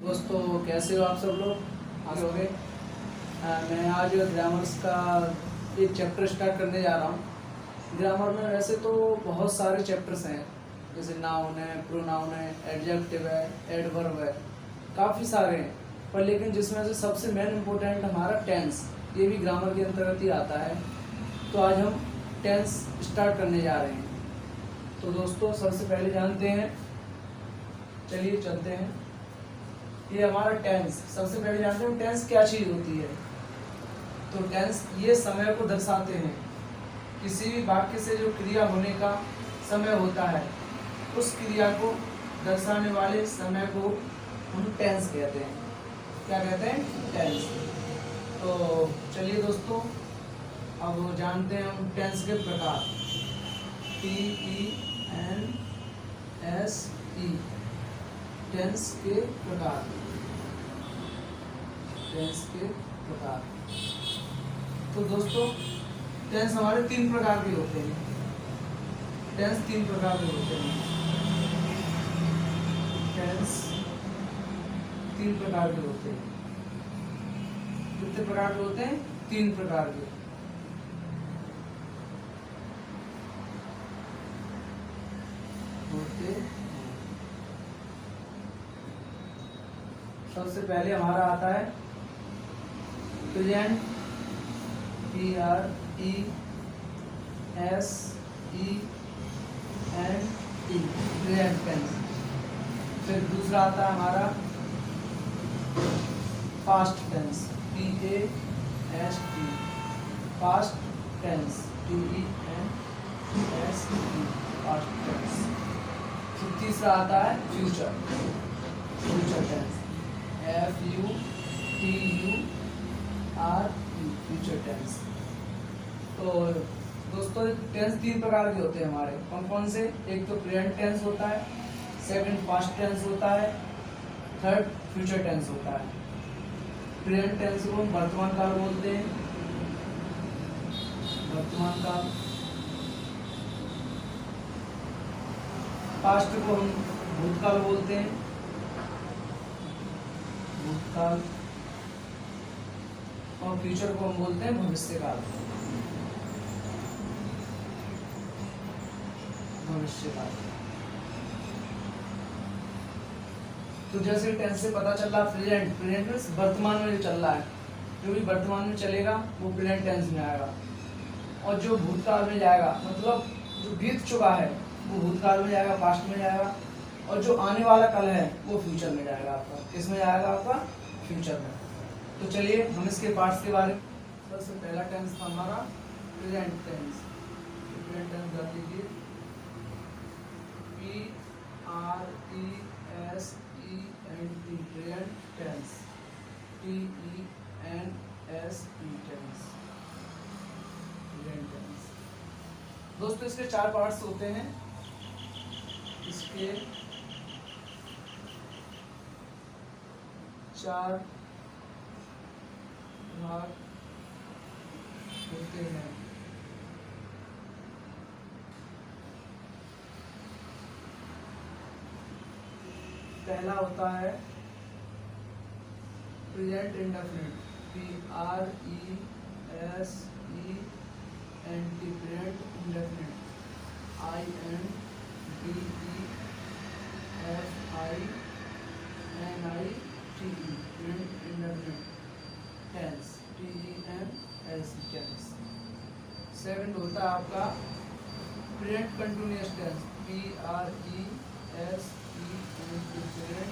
दोस्तों कैसे हो आप सब लोग। आगे हो गए। मैं आज ग्रामर्स का एक चैप्टर स्टार्ट करने जा रहा हूँ। ग्रामर में वैसे तो बहुत सारे चैप्टर्स हैं, जैसे नाउन है, प्रोनाउन है, एडजेक्टिव है, एडवर्ब है, काफ़ी सारे हैं। पर लेकिन जिसमें से सबसे मेन इम्पोर्टेंट हमारा टेंस, ये भी ग्रामर के अंतर्गत ही आता है। तो आज हम टेंस स्टार्ट करने जा रहे हैं। तो दोस्तों सबसे पहले जानते हैं, चलिए चलते हैं। ये हमारा टेंस, सबसे पहले जानते हैं टेंस क्या चीज़ होती है। तो टेंस ये समय को दर्शाते हैं। किसी भी वाक्य से जो क्रिया होने का समय होता है, उस क्रिया को दर्शाने वाले समय को हम टेंस कहते हैं। क्या कहते हैं? टेंस। तो चलिए दोस्तों अब जानते हैं हम टेंस के प्रकार। TENSE, टेंस के प्रकार। टेंस के प्रकार। तो दोस्तों टेंस हमारे 3 प्रकार के होते हैं। टेंस 3 प्रकार के होते हैं। टेंस 3 प्रकार के होते हैं। कितने प्रकार के होते हैं? 3 प्रकार के। होते हैं। सबसे पहले हमारा आता है प्रेजेंट, PRESENT, प्रेजेंट टेंस। फिर दूसरा आता है हमारा past tense, PAST, past tense, TENSE, past tense. फिर तीसरा आता है future, future tense, FUTURE, future tense. तो दोस्तों टेंस 3 प्रकार के होते हैं हमारे। कौन कौन से? एक तो प्रेजेंट टेंस होता है, सेकंड पास्ट टेंस होता है, थर्ड फ्यूचर टेंस होता है। प्रेजेंट टेंस को हम वर्तमान काल बोलते हैं, वर्तमान काल। पास्ट को हम भूतकाल बोलते हैं, भूतकाल। और फ्यूचर को हम बोलते हैं भविष्यकाल, भविष्यकाल। तो जैसे टेंस से पता चल रहा प्रेजेंट, प्रेजेंट में वर्तमान में जो चल रहा है, जो भी वर्तमान में चलेगा वो प्रेजेंट टेंस में आएगा। और जो भूतकाल में जाएगा, मतलब जो बीत चुका है वो भूतकाल में जाएगा, पास्ट में जाएगा। और जो आने वाला कल है वो फ्यूचर में जाएगा आपका। किसमें जाएगा आपका? फ्यूचर में। तो चलिए हम इसके पार्ट्स के बारे में। सबसे पहला टेंस था हमारा प्रेजेंट टेंस। प्रेजेंट टेंस कर लीजिए, PRESENT, present tense, TENSE, tense, present tense. दोस्तों इसके 4 पार्ट्स होते हैं। इसके 4 भाग होते हैं। पहला होता है present indefinite, PRESENT, present indefinite, INDEFINITE, present indefinite tense, TENSE, tense. Second होता है आपका present continuous tense, PRESENT, present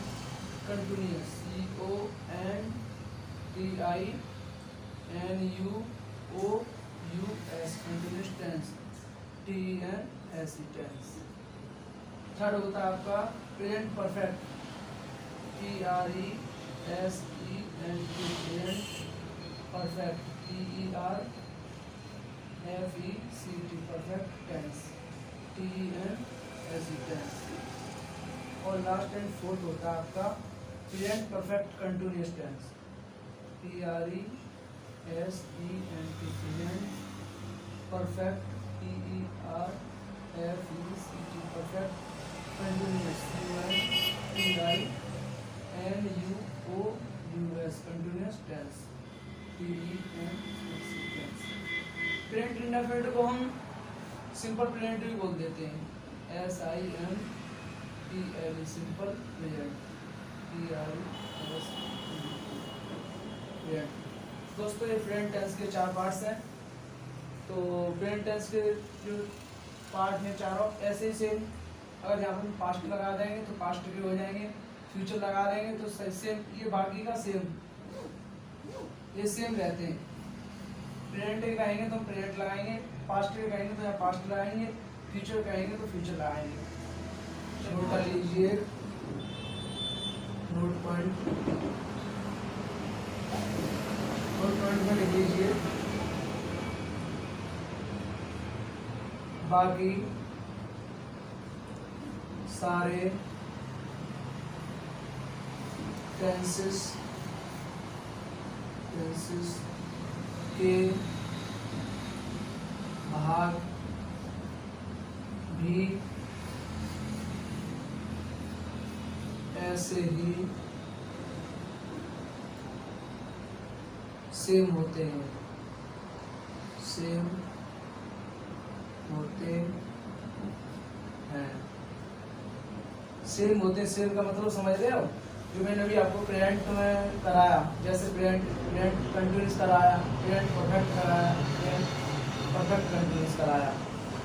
continuous, CONTINUOUS, continuous tense, TENSE, tense. Third होता है आपका present perfect, PRESENT, present perfect, PERFECT, perfect tense, TENSE, tense. और last and fourth होता है आपका present perfect continuous tense, PRESENT, present perfect, PERFECT, perfect continuous, CONTINUOUS, continuous tense, tense. Present indefinite को हम simple present भी बोल देते हैं, SIMPL, सिंपल प्रेजेंट, प्रेजेंट। दोस्तों ये प्रेजेंट टेंस के 4 पार्ट्स हैं। तो प्रेजेंट टेंस के जो पार्ट हैं चारों ऐसे ही सेम, अगर यहाँ पर पास्ट लगा देंगे तो पास्ट के हो जाएंगे, फ्यूचर लगा देंगे तो सेम, ये बाकी का सेम, ये सेम रहते हैं। प्रेजेंट के कहेंगे तो प्रेजेंट लगाएंगे, पास्ट के कहेंगे तो यहाँ पास्ट लगाएंगे, फ्यूचर कहेंगे तो फ्यूचर लगाएंगे। नोट कर लीजिए, नोट पॉइंट में लिख लीजिए। बाकी सारे टेंसेस के भाग भी ऐसे ही सेम होते हैं, सेम होते हैं। सेम का मतलब समझ रहे हो? जो मैंने अभी आपको प्रेजेंट में कराया, जैसे प्रेजेंट कंटिन्यूस कराया, प्रेजेंट परफेक्ट कराया, प्रेजेंट परफेक्ट कंटिन्यूस कराया,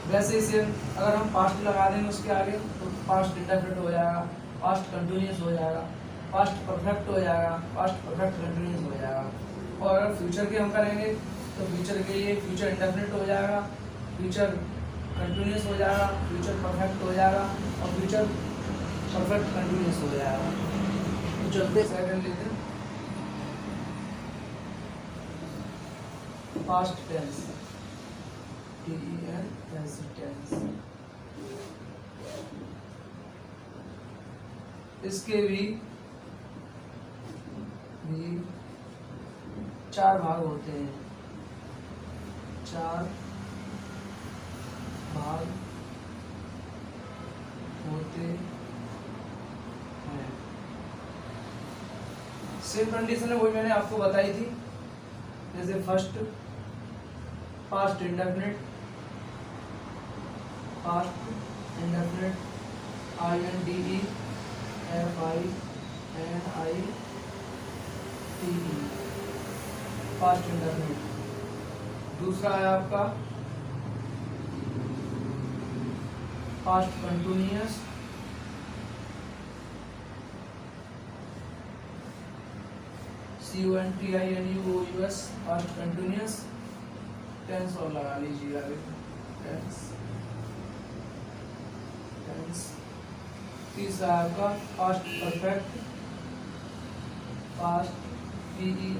वैसे ही सेम अगर हम पास्ट लगा देंगे उसके आगे तो पास्ट इंडेफिनिट हो जाएगा, पास्ट कंटिन्यूस हो जाएगा, पास्ट परफेक्ट हो जाएगा, पास्ट परफेक्ट कंटिन्यूस हो जाएगा। और अगर फ्यूचर के हम करेंगे तो फ्यूचर के लिए फ्यूचर इंडेफिनिट हो जाएगा, फ्यूचर कंटिन्यूस हो जाएगा, फ्यूचर परफेक्ट हो जाएगा और फ्यूचर परफेक्ट कंटिन्यूस हो जाएगा। तो चलते सेकंड लेते हैं, पास्ट टेंस, टेंस। इसके भी 4 भाग होते हैं, 4 भाग होते हैं। सेम कंडीशन है, वही मैंने आपको बताई थी। जैसे first past indefinite, INDE FINITE, past indefinite. दूसरा है आपका past continuous, CONTINUOUS, past continuous. Tense और लगा लीजिए आगे, टेंस। तीसरा आपका past perfect, past PERFECT,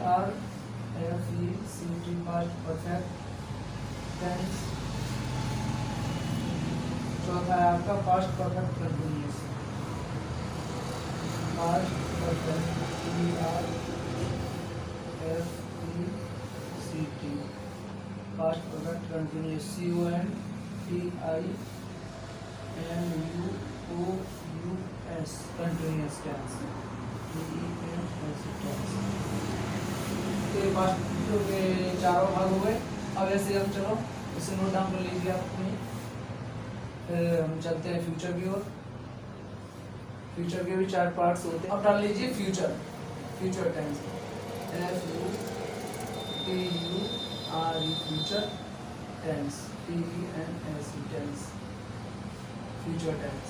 past perfect tense. चौथा है आपका past perfect continuous, past perfect PERFECT, past perfect continuous, CONTINUOUS, continuous tense, तो ये पास्ट के चारों भाग हो गए। अब ऐसे हम चलो इसे नोट डाउन कर लीजिए आप अपनी। फिर हम चलते हैं फ्यूचर की ओर। फ्यूचर के भी 4 पार्ट्स होते हैं। अब डाल लीजिए future tense, FUTURE, future tense, TENS, tense, future tense.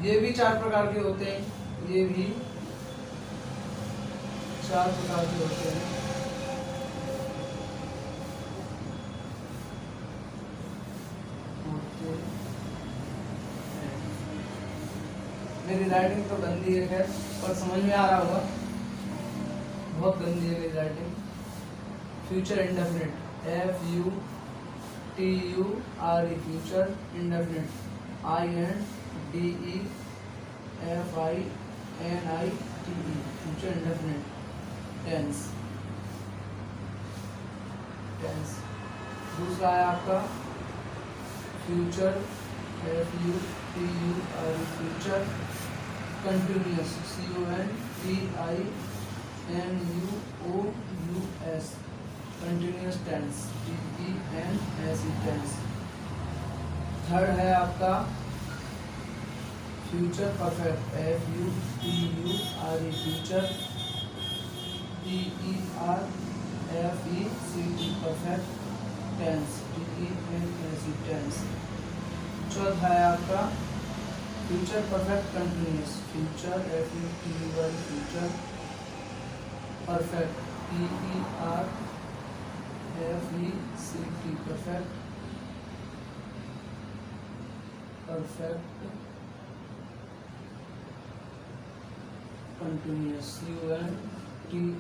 ये भी 4 प्रकार के होते हैं, ये भी 4 प्रकार के होते हैं। मेरी राइटिंग तो गंदी है खैर, पर समझ में आ रहा होगा, बहुत गंदी है मेरी writing. Future indefinite, FUTURE, future indefinite, INDE FINITE, future indefinite tense. दूसरा है आपका future, FUTURE, future continuous, CONTINUOUS, continuous tense, TENSE tense. Third है आपका future perfect, FUTURE, future, PERFECT, perfect tense, TENSE tense. चौथा है आपका future perfect continuous, future, FUTUR, future perfect, PERFECT, perfect, continuous, CONTINUOUS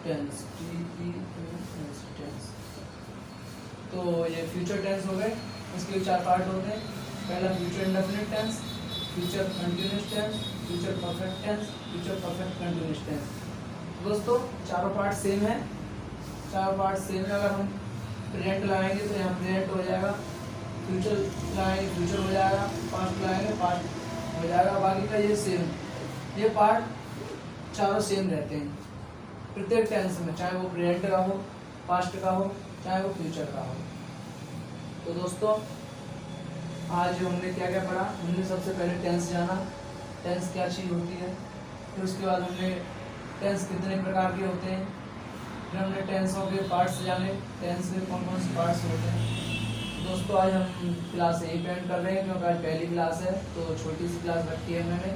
tense, TENS tense. तो ये future tense हो गए। इसके 4 पार्ट होते हैं। पहला future indefinite tense, future continuous tense, future perfect tense, future perfect continuous tense. दोस्तों चारों पार्ट सेम है, चारों पार्ट सेम है। अगर हम प्रेजेंट लाएंगे तो यहाँ प्रेजेंट हो जाएगा, फ्यूचर लाएंगे फ्यूचर हो जाएगा, पास्ट लाएंगे पास्ट हो जाएगा। बाकी का ये सेम, ये पार्ट चारों सेम रहते हैं प्रत्येक टेंस में, चाहे वो प्रेजेंट का हो, पास्ट का हो, चाहे वो फ्यूचर का हो। तो दोस्तों आज हमने क्या क्या पढ़ा। हमने सबसे पहले टेंस जाना, टेंस क्या चीज़ होती है। फिर उसके बाद हमने टेंस कितने प्रकार के होते हैं। फिर हमने टेंसों के पार्ट्स जाने, टेंस के कौन कौन से पार्ट्स होते हैं। दोस्तों आज हम क्लास यही पेंट कर रहे हैं क्योंकि आज पहली क्लास है, तो छोटी सी क्लास रखी है मैंने।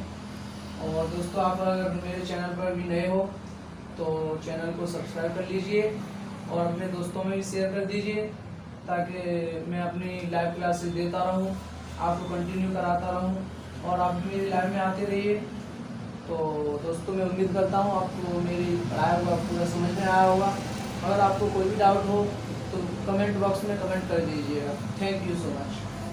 और दोस्तों आप अगर मेरे चैनल पर भी नए हो तो चैनल को सब्सक्राइब कर लीजिए और अपने दोस्तों में भी शेयर कर दीजिए, ताकि मैं अपनी लाइव क्लासेस देता रहूं, आपको कंटिन्यू कराता रहूं और आप भी मेरी लाइव में आते रहिए। तो दोस्तों मैं उम्मीद करता हूं आपको मेरी पढ़ाया हुआ पूरा समझ में आया होगा। अगर आपको कोई भी डाउट हो तो कमेंट बॉक्स में कमेंट कर दीजिएगा। Thank you so much.